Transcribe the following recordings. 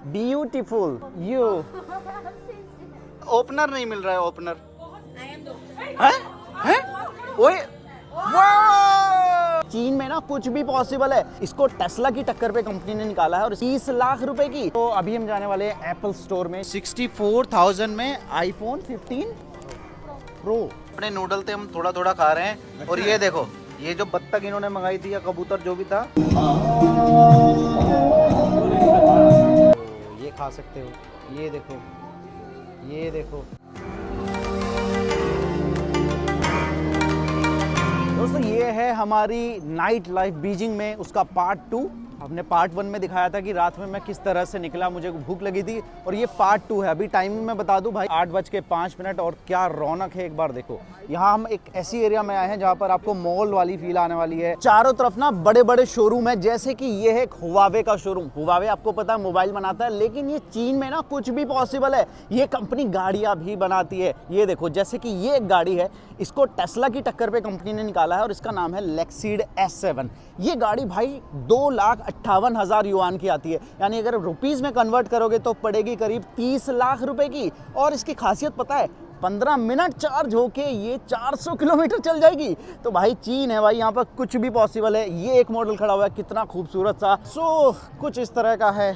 Beautiful you. Opener नहीं मिल रहा है, ओपनर है? ओए वाह! चीन में ना कुछ भी पॉसिबल है। इसको टेस्ला की टक्कर पे कंपनी ने निकाला है और 30 लाख रुपए की। तो अभी हम जाने वाले हैं एप्पल स्टोर में। 64,000 में आईफोन 15 प्रो। अपने नूडल थे हम थोड़ा थोड़ा खा रहे हैं। और ये देखो, ये जो बत्तख इन्होंने मंगाई थी या कबूतर जो भी था, ये खा सकते हो। ये देखो, ये देखो दोस्तों, ये है हमारी नाइट लाइफ बीजिंग में, उसका पार्ट 2। हमने पार्ट 1 में दिखाया था कि रात में मैं किस तरह से निकला, मुझे भूख लगी थी, और ये पार्ट 2 है। अभी टाइमिंग मैं बता दूं भाई, 8:05 और क्या रौनक है एक बार देखो। यहाँ हम एक ऐसी एरिया में आए हैं जहाँ पर आपको मॉल वाली फील आने वाली है। चारों तरफ ना बड़े बड़े शोरूम है, जैसे कि ये है एक हुआवे का शोरूम। हुआवे आपको पता है मोबाइल बनाता है, लेकिन ये चीन में ना कुछ भी पॉसिबल है। ये कंपनी गाड़ियाँ भी बनाती है। ये देखो, जैसे कि ये एक गाड़ी है, इसको टेस्ला की टक्कर पे कंपनी ने निकाला है और इसका नाम है लेक्सीड S7। ये गाड़ी भाई 2,58,000 युआन की आती है, यानी अगर रुपीस में कन्वर्ट करोगे तो पड़ेगी करीब 30 लाख रुपए की। और इसकी खासियत पता है, 15 मिनट चार्ज होके ये 400 किलोमीटर चल जाएगी। तो भाई चीन है भाई, यहाँ पर कुछ भी पॉसिबल है। ये एक मॉडल खड़ा हुआ है, कितना खूबसूरत सा। कुछ इस तरह का है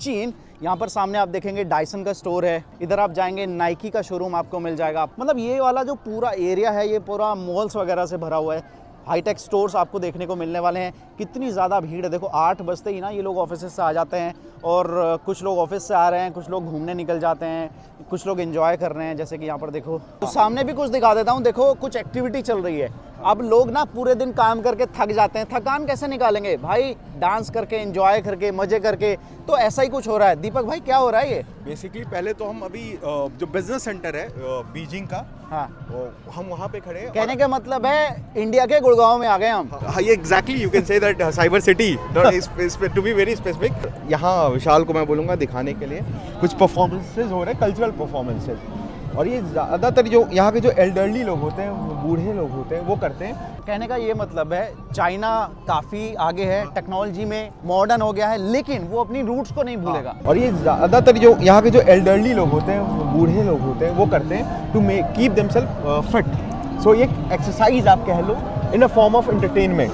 चीन। यहाँ पर सामने आप देखेंगे डायसन का स्टोर है। इधर आप जाएंगे नाइकी का शोरूम आपको मिल जाएगा। मतलब ये वाला जो पूरा एरिया है, ये पूरा मॉल्स वगैरह से भरा हुआ है। हाईटेक स्टोर्स आपको देखने को मिलने वाले हैं। कितनी ज़्यादा भीड़ है देखो, 8 बजते ही ना ये लोग ऑफिस से आ जाते हैं, और कुछ लोग ऑफिस से आ रहे हैं, कुछ लोग घूमने निकल जाते हैं, कुछ लोग एंजॉय कर रहे हैं। जैसे कि यहाँ पर देखो, तो सामने भी कुछ दिखा देता हूँ। देखो, कुछ एक्टिविटी चल रही है। अब लोग ना पूरे दिन काम करके थक जाते हैं, थकान कैसे निकालेंगे भाई? डांस करके, एंजॉय करके, मजे करके। तो ऐसा ही कुछ हो रहा है। दीपक भाई, क्या हो रहा है ये? बेसिकली पहले तो हम अभी जो बिजनेस सेंटर है बीजिंग का, हाँ, हम वहाँ पे खड़े हैं। कहने का मतलब है इंडिया के गुड़गांव में आ गए हम। हाँ, ये exactly you can say that cyber city, to be very specific. यहाँ विशाल को मैं बोलूँगा दिखाने के लिए कुछ परफॉर्मेंसेज हो रहे हैं, कल्चरल परफॉर्मेंसेज। और ये ज़्यादातर जो यहाँ के जो एल्डरली लोग होते हैं, बूढ़े लोग होते हैं, वो करते हैं। कहने का ये मतलब है, चाइना काफ़ी आगे है, टेक्नोलॉजी में मॉडर्न हो गया है, लेकिन वो अपनी रूट्स को नहीं भूलेगा। और ये ज़्यादातर जो यहाँ के जो एल्डरली लोग होते हैं, बूढ़े लोग होते हैं, वो करते हैं to make keep themselves fit. So ये एक्सरसाइज आप कह लो, in a form of entertainment.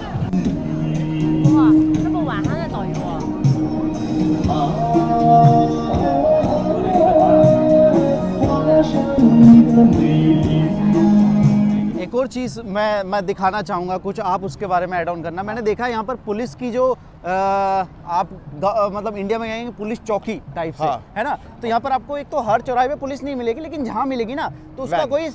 एक और चीज़ मैं दिखाना चाहूँगा, कुछ आप उसके बारे में ऐड ऑन करना। मैंने देखा यहाँ पर पुलिस की जो मतलब इंडिया में आएंगे पुलिस चौकी टाइप से, हाँ। है ना? तो यहाँ पर आपको एक तो हर चौराहे पे पुलिस नहीं मिलेगी, लेकिन जहाँ मिलेगी ना, तो उसका कोई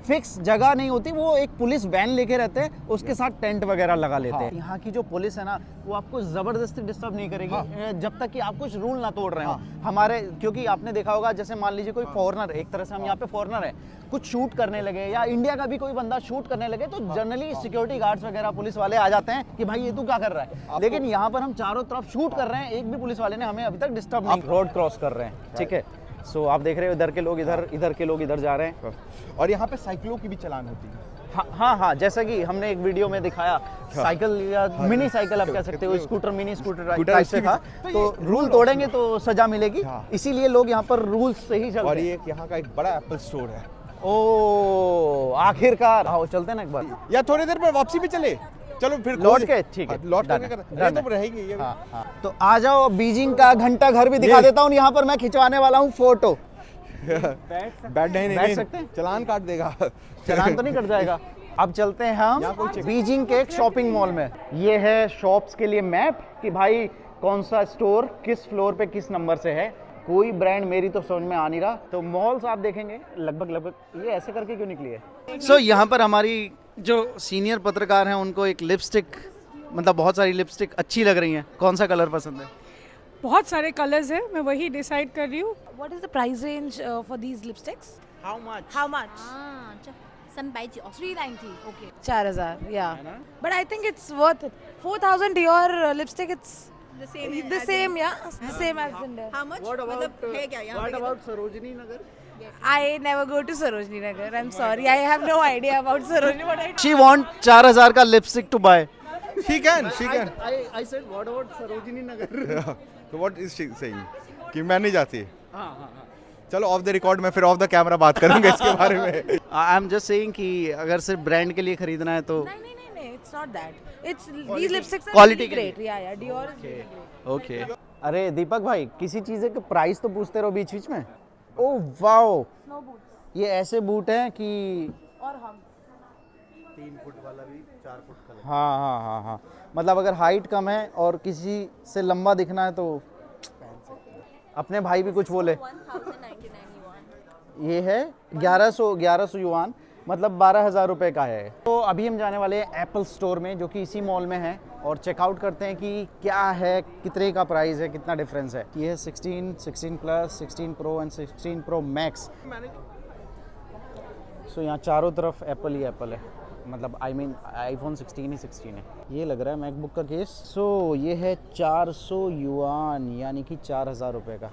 फिक्स जगह नहीं होती। वो एक पुलिस वैन लेके रहते हैं, उसके साथ टेंट वगैरह लगा लेते हैं। यहाँ की जो पुलिस है ना, वो आपको ज़बरदस्ती डिस्टर्ब नहीं करेगी जब तक कि आप कुछ रूल ना तोड़ रहे हो। हमारे, क्योंकि आपने देखा होगा, जैसे मान लीजिए कोई फॉरेनर, एक तरह से हम यहाँ पे फॉरेनर है, कुछ शूट करने लगे या इंडिया का भी कोई बंदा शूट करने लगे, तो जनरली सिक्योरिटी गार्ड्स वगैरह पुलिस वाले आ जाते हैं कि भाई ये तू क्या कर रहा है। लेकिन यहाँ पर हम चारों तरफ शूट कर रहे हैं, एक भी पुलिस वाले ने हमें अभी तक डिस्टर्ब नहीं। रोड क्रॉस कर रहे हैं, ठीक है। सो आप देख रहे हो, इधर के लोग इधर, इधर के लोग इधर जा रहे हैं। और यहाँ पे साइकिलों की भी चलान होती है। हाँ, जैसा कि हमने एक वीडियो में दिखाया, साइकिल या मिनी साइकिल आप कह सकते हो, स्कूटर, मिनी स्कूटर टाइप से था। तो रूल तोड़ेंगे तो सजा मिलेगी, इसीलिए लोग यहाँ पर रूल्स से ही चलते हैं। और ये यहाँ का एक बड़ा एप्पल स्टोर है। ओ, आखिरकार आओ चलते हैं ना एक बार, या थोड़ी देर में वापसी भी चले, चलो फिर लौट के, ठीक है, लौट के तो रहेगी ये। हाँ। तो आ जाओ, बीजिंग का घंटा घर भी दिखा देता हूँ। यहाँ पर मैं खिंचवाने वाला हूँ फोटो। बैठ नहीं सकते हैं? चलान काट देगा। चलान तो नहीं कट जाएगा। अब चलते हैं हम बीजिंग के एक शॉपिंग मॉल में। ये है शॉप्स के लिए मैप कि भाई कौन सा स्टोर किस फ्लोर पे किस नंबर से है। कोई ब्रांड मेरी तो समझ में आ नहीं रहा। तो मॉल्स आप देखेंगे लगभग ये ऐसे करके क्यों निकली है। सो यहाँ पर हमारी जो सीनियर पत्रकार हैं, उनको एक लिपस्टिक, मतलब बहुत सारी लिपस्टिक अच्छी लग रही हैं। कौन सा कलर पसंद है? बहुत सारे कलर्स है, मैं वही डिसाइड कर रही हूँ। What is the price range for these lipsticks? How much? How much? 390 Okay, 4,000, yeah. But I think it's worth it. 4,000 Dior lipstick, it's the same the same, yeah, the same as in there. how much What मतलब है क्या यहाँ what पे about Sarojini Nagar? I never go to Sarojini Nagar. I'm sorry, I have no idea about Sarojini. What I She want 4,000 का lipstick to buy. She can. I said what about Sarojini Nagar? So what is she saying? कि मैं नहीं जाती। चलो of the record में फिर of the camera बात करूंगा इसके बारे में। आई एम जस्ट सेइंग कि अगर सिर्फ ब्रांड के लिए खरीदना है तो नहीं, it's not that. It's these lipsticks are Quality really के लिए। great. Yeah, Dior is really great. Okay. अरे दीपक भाई, किसी चीज़ के प्राइस तो पूछते रहो बीच बीच में। Oh wow, Snow boots. ये ऐसे बूट हैं कि और हम 3 फुट वाला भी 4 फुट का। हाँ, मतलब अगर हाइट कम है और किसी से लंबा दिखना है तो अपने भाई भी कुछ बोले। 1099 yuan. ये है 1100 युआन, मतलब 12,000 रुपये का है। तो अभी हम जाने वाले हैं एप्पल स्टोर में, जो कि इसी मॉल में है, और चेकआउट करते हैं कि क्या है, कितने का प्राइस है, कितना डिफरेंस है। ये है 16, 16 plus, 16 pro and 16 pro max. So यहाँ चारों तरफ एप्पल ही एप्पल है, मतलब आई मीन आईफोन 16 ही 16 है। ये लग रहा है मैकबुक का केस। सो ये है 400 युआन, यानी कि 4,000 रुपये का।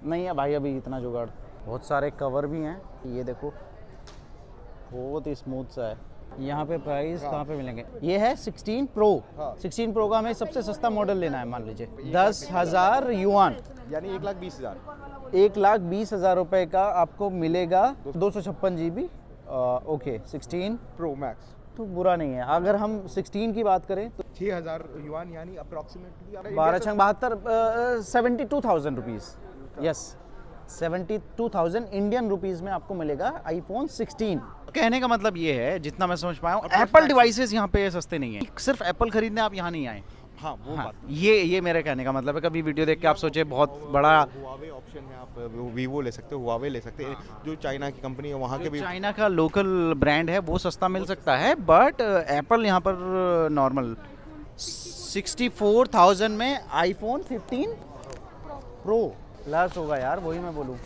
नहीं है भाई अभी इतना जुगाड़। बहुत सारे कवर भी हैं, ये देखो बहुत ही स्मूथ सा है। यहाँ पे प्राइस कहाँ पे मिलेंगे? ये है 16 प्रो। 16 प्रो का हमें सबसे सस्ता मॉडल लेना है, मान लीजिए 10,000 युआन, यानी 1,20,000। 1,20,000 रुपये का आपको मिलेगा। 256 GB। ओके 16 प्रो मैक्स तो बुरा नहीं है। अगर हम 16 की बात करें तो 6,000 युआन, यानी approximately 12 72,000 rupees. Yes, 72,000 Indian rupees में आपको मिलेगा आईफोन 16। कहने का मतलब ये है, जितना मैं समझ पाया हूँ, एप्पल डिवाइसेस यहाँ पे सस्ते नहीं है। सिर्फ एप्पल खरीदने आप यहाँ नहीं आए। हाँ वो हाँ, बात। ये मेरे कहने का मतलब है। कभी वीडियो देख के आप सोचे बहुत बड़ा, हुआवे ऑप्शन है, आप वीवो ले सकते हो, हुआवे ले सकते हैं, जो चाइना की कंपनी है वहाँ के भी। चाइना का लोकल ब्रांड है वो सस्ता मिल सकता है, बट एप्पल यहाँ पर नॉर्मल 64,000 में आईफोन 15 प्रो प्लस होगा यार, वही मैं बोलूँ।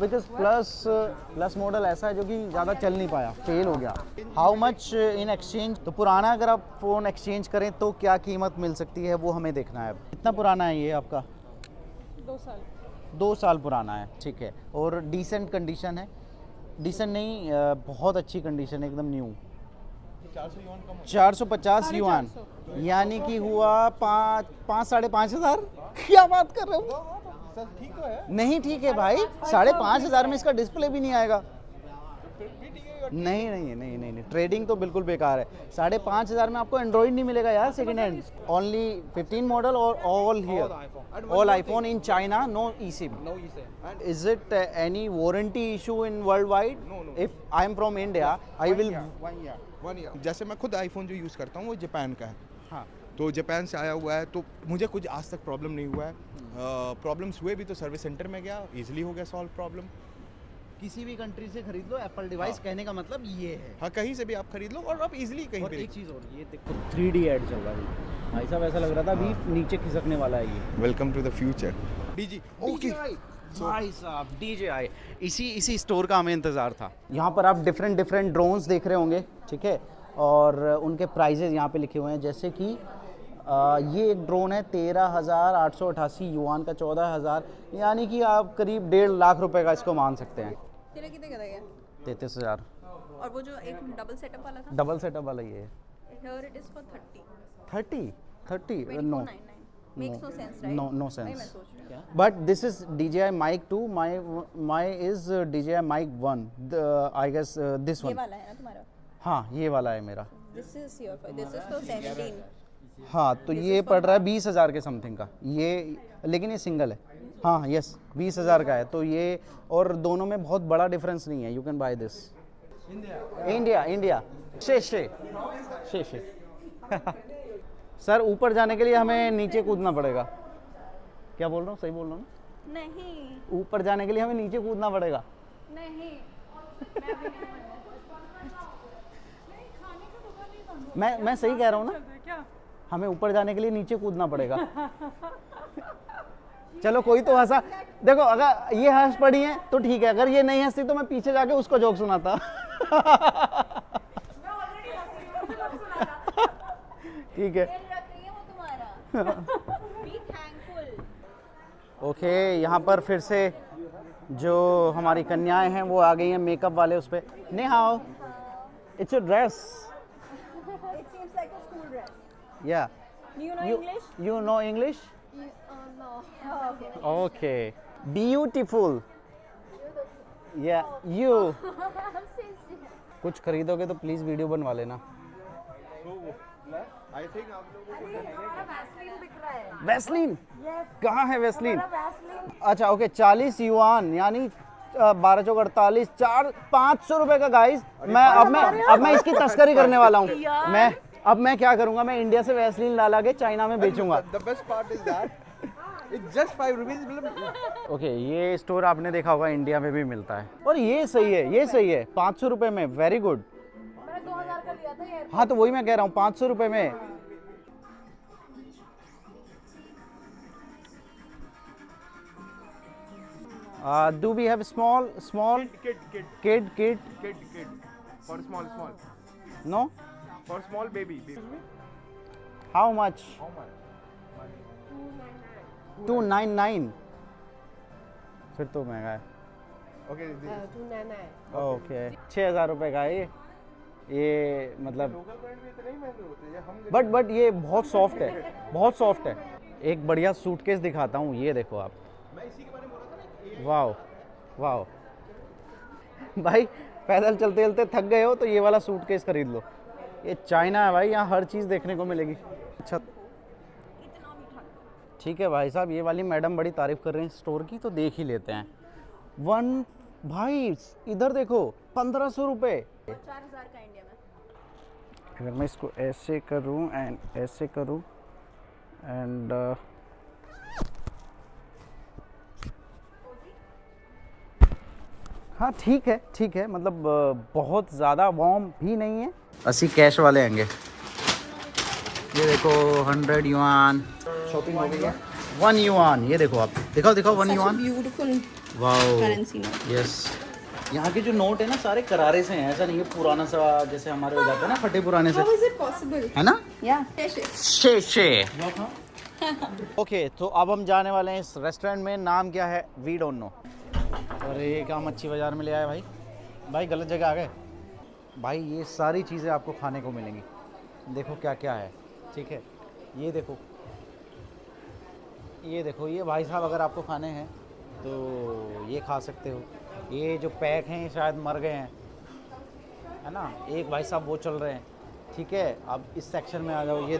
बिकॉज प्लस मॉडल ऐसा है जो कि ज़्यादा चल नहीं पाया, फेल हो गया। How much in exchange? तो पुराना अगर आप फ़ोन एक्सचेंज करें तो क्या कीमत मिल सकती है, वो हमें देखना है। कितना पुराना है ये आपका? 2 साल। 2 साल पुराना है, ठीक है। और डिसेंट कंडीशन है? डिसेंट नहीं, बहुत अच्छी कंडीशन है, एकदम न्यू। 450 युआन, यानी कि हुआ 5,000-5,500। क्या बात कर रहे हो? ठीक तो है। नहीं ठीक है भाई, 5,500 में इसका डिस्प्ले भी नहीं आएगा। नहीं, ट्रेडिंग तो बिल्कुल बेकार है। 5,500 में आपको एंड्रॉइड नहीं मिलेगा यार सेकंड हैंड। ओनली 15 मॉडल और all here, all iPhone in China, no eSIM। Is it any warranty issue in worldwide? No. If I am from India, I will. 1 year। जैसे मैं खुद आईफोन जो यूज़ करता हूँ वो जापान का है, हाँ, तो जापान से आया हुआ है, तो मुझे कुछ आज तक प्रॉब्लम नहीं हुआ है। प्रॉब्लम्स हुए भी तो सर्विस सेंटर में गया, इजीली हो गया सॉल्व प्रॉब्लम। किसी भी कंट्री से खरीद लो एप्पल डिवाइस, कहने का मतलब ये है। हाँ, कहीं से भी आप खरीद लो और आप इजीली कहीं और पे। एक चीज़ और, ये देखो 3D ऐड चल रहा है भाई साहब, ऐसा लग रहा था अभी नीचे खिसकने वाला है ये। Welcome to the future. DJI okay भाई साहब, DJI, इसी स्टोर का हमें इंतज़ार था। यहाँ पर आप डिफरेंट ड्रोन्स देख रहे होंगे, ठीक है, और उनके प्राइजेज यहाँ पे लिखे हुए हैं। जैसे कि ये एक ड्रोन है 13,888 युआन का, 14,000, यानी कि आप करीब 1.5 लाख रुपए का इसको मान सकते हैं। तेरा कितने का था? 33,000। और वो जो एक डबल सेटअप वाला था? डबल सेटअप वाला ये है। Here it is for 30. 30 no 2499. Makes no sense, right? no वही मैं sense, सोच रही हूँ। but this is DJI Mic 2, my is DJI Mic 1, I guess this ये one। वाला है ना तुम्हारा? हाँ, ये वाला है मेरा। This is your. This is तो 17. हाँ, तो ये पड़ रहा है 20,000 के समथिंग का ये, लेकिन ये सिंगल है। हाँ यस, 20,000 का है। तो ये, और दोनों में बहुत बड़ा डिफरेंस नहीं है। You can by this. India शे सर, ऊपर जाने के लिए हमें नीचे कूदना पड़ेगा। क्या बोल रहा हूँ, सही बोल रहा हूँ ना? नहीं ऊपर जाने के लिए हमें नीचे कूदना पड़ेगा। नहीं मैं सही कह रहा हूँ ना? क्या? हमें ऊपर जाने के लिए नीचे कूदना पड़ेगा। चलो कोई तो हंसा। देखो, अगर ये हंस पड़ी है तो ठीक है, अगर ये नहीं हंसती तो मैं पीछे जाके उसको जोक सुनाता। ठीक है। ओके, यहाँ पर फिर से जो हमारी कन्याएं हैं वो आ गई हैं मेकअप वाले उस पे। नहीं how, it's your dress. It seems like a school dress. या Do you know English? You know English? Okay beautiful या यू कुछ खरीदोगे तो प्लीज वीडियो बनवा लेना। आई थिंक आप लोगों को वैसलीन कहाँ है वैसलीन? अच्छा ओके 40 युआन यानी 12 चौक 48 500 रुपए का गाइस। अब मैं इसकी तस्करी करने वाला हूँ। मैं क्या करूँगा, मैं इंडिया से वैसलीन ला के चाइना में बेचूंगा। The best part is that it's just 5 rupees. Okay ये स्टोर आपने देखा होगा इंडिया में भी मिलता है और ये सही है 500 रुपए में। Very good. मैंने 2000 का लिया था ये। हाँ तो वही मैं कह रहा हूँ 500 रुपए में। Do we have small kid For small. no For small baby. how much 299 फिर तो महंगा है। Okay. ओके 6000 रुपए का है ये मतलब लोकल ब्रांड भी इतने ही महंगे होते हैं हम। बट ये बहुत सॉफ्ट है। एक बढ़िया सूटकेस दिखाता हूँ, ये देखो आप। मैं इसी के बारे में बोल रहा था ना। वाओ भाई पैदल चलते चलते थक गए हो तो ये वाला सूटकेस खरीद लो। ये चाइना है भाई, यहाँ हर चीज़ देखने को मिलेगी। अच्छा ठीक है भाई साहब, ये वाली मैडम बड़ी तारीफ कर रहे हैं स्टोर की तो देख ही लेते हैं। भाई इधर देखो 1500 रुपये। 4000 का इंडिया में। अगर मैं इसको ऐसे करूं एंड ऐसे करूं एंड हाँ ठीक है मतलब बहुत ज़्यादा वार्म भी नहीं है। 80 कैश वाले आएंगे। ये देखो 100 युआन शॉपिंग हो गई है। 1 युआन ये देखो आप, दिखाओ 1 yuan. Beautiful wow currency note. Yes यहाँ के जो नोट है ना सारे करारे से हैं, ऐसा नहीं है पुराना सा जैसे हमारे हो जाता है ना फटे पुराने से, How is it possible? है ना। Yeah. शे ओके तो अब हम जाने वाले हैं इस रेस्टोरेंट में। नाम क्या है वी डोंट नो। अरे ये क्या मच्छी बाज़ार में ले आए भाई गलत जगह आ गए भाई। ये सारी चीज़ें आपको खाने को मिलेंगी। देखो क्या क्या है, ठीक है। ये देखो ये भाई साहब अगर आपको खाने हैं तो ये खा सकते हो। ये जो पैक हैं शायद मर गए हैं, है ना। एक भाई साहब वो चल रहे हैं, ठीक है। अब इस सेक्शन में आ जाओ। ये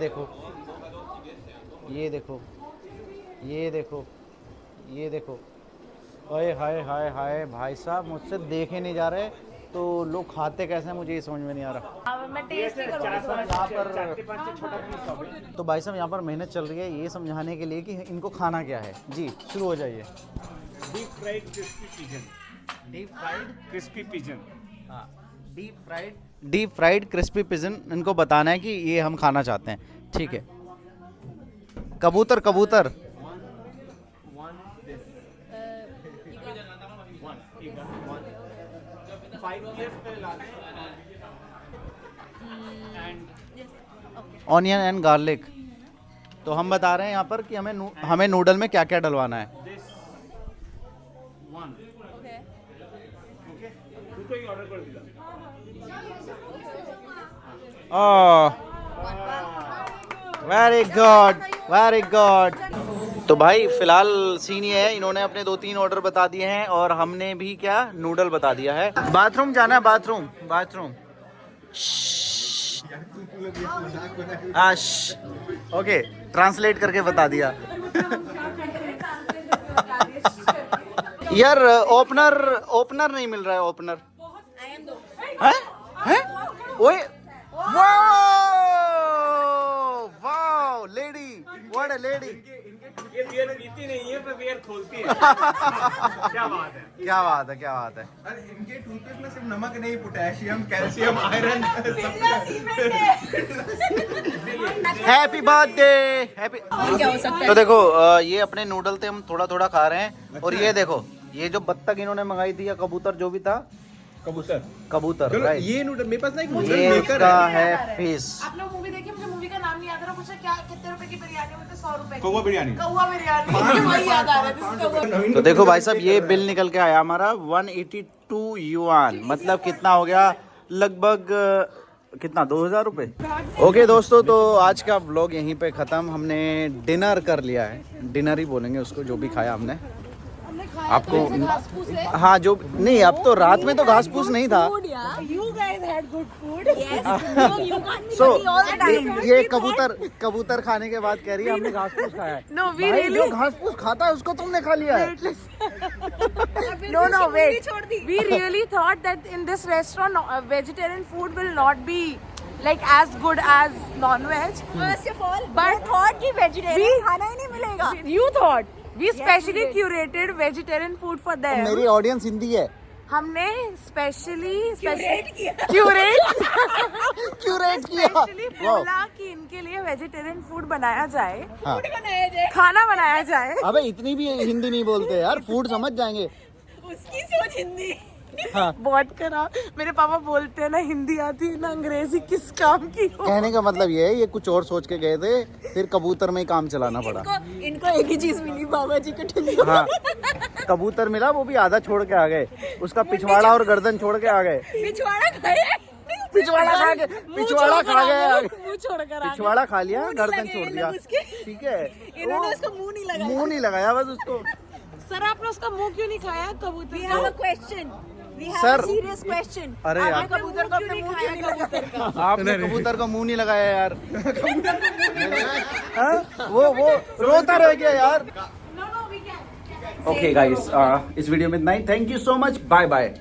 देखो ओए हाय भाई साहब मुझसे देखे नहीं जा रहे तो लोग खाते कैसे हैं मुझे ये समझ में नहीं आ रहा। मैं टेस्ट ही करूंगी। तो भाई साहब यहाँ पर मेहनत चल रही है ये समझाने के लिए कि इनको खाना क्या है। जी शुरू हो जाइए। Deep fried crispy pigeon. हाँ डीप फ्राइड क्रिस्पी पिजन इनको बताना है कि ये हम खाना चाहते हैं, ठीक है। कबूतर ऑनियन एंड गार्लिक। तो हम बता रहे हैं यहाँ पर कि हमें नूडल में क्या क्या डलवाना है। Very good. तो भाई फिलहाल सीन ये है, इन्होंने अपने 2-3 ऑर्डर बता दिए हैं और हमने भी क्या नूडल बता दिया है। बाथरूम जाना है, बाथरूम। ओके ट्रांसलेट करके बता दिया। यार ओपनर नहीं मिल रहा है। ओपनर हैं? ओए wow lady, what a lady. ये बियर पीती नहीं है पर बियर खोलती है। क्या बात है। अरे इनके टूथपेस्ट में सिर्फ नमक नहीं, potassium, calcium, iron happy birthday happy. क्या हो सकता है? तो देखो ये अपने नूडल थे हम थोड़ा खा रहे हैं और ये देखो ये जो बत्तख इन्होंने मंगाई थी या कबूतर जो भी था, कबूतर चलो राइट। ये नूडल मेरे पास ना एक ये नूडल मेकर इसका है। है फिश। आप लोग मूवी देखिए, मुझे मूवी का नाम नहीं याद आ रहा। मुझे क्या कितने रुपए की बिरयानी बोलते? 100 रुपए की। कौवा बिरयानी। कौवा बिरयानी वही याद आ रहा है। तो देखो भाई साहब ये बिल निकल के आया हमारा 182 युआन, मतलब कितना हो गया लगभग कितना 2000 रुपये। ओके दोस्तों, तो आज का व्लॉग यहीं पे ख़त्म। हमने डिनर कर लिया है, डिनर ही बोलेंगे उसको, जो भी खाया हमने। आपको हाँ जो नहीं, अब तो रात में तो घास फूस नहीं था। You guys had good food. Yes. No, you can't be so funny all the time. ये कबूतर खाने के बाद कह रही है हमने घास फूस खाया है। No, we भाई, really- जो घास फूस खाता है उसको तुमने खा लिया है। No, wait. We really thought that in this restaurant, vegetarian food will not be like as good as non-veg. First of all, But- I thought कि vegetarian खाना ही नहीं मिलेगा. You thought. We specially curated vegetarian food for them. मेरी audience Hindi है। हमने specially Curate किया. Curate किया। Specially वाह। बोला कि इनके लिए वेजिटेरियन फूड बनाया जाए, हाँ। बनाया जाए. खाना बनाया जाए। अबे इतनी भी हिंदी नहीं बोलते यार, फूड समझ जाएंगे। उसकी सोच हिंदी. हाँ। बहुत करा। मेरे पापा बोलते हैं ना हिंदी आती है ना अंग्रेजी किस काम की हो। कहने का मतलब ये है, ये कुछ और सोच के गए थे, फिर कबूतर में ही काम चलाना पड़ा। इनको एक ही चीज मिली, बाबा जी का ठुल्लू. हाँ, कबूतर मिला, वो भी आधा छोड़ के आ गए, उसका पिछवाड़ा और गर्दन छोड़ के आ गए। पिछवाड़ा खाया. पिछवाड़ा खा के पिछवाड़ा खा गए, मुंह छोड़कर आ गए। पिछवाड़ा खा लिया, गर्दन लगे छोड़ ये दिया। लोग उसके. ठीक है, इन्होंने उसको मुंह नहीं लगाया. मुंह नहीं लगाया बस उसको। सर आपने उसका मुंह क्यों नहीं खाया कबूतर We का? have a question. We have Sir. a serious question. अरे आपने यार। कबूतर को अपने मुंह क्यों नहीं लगाया? आपने कबूतर का मुंह नहीं लगाया यार। हाँ? वो रोता रह गया यार। ओके गाइस, इस वीडियो में इतना ही। Thank you so much, bye bye.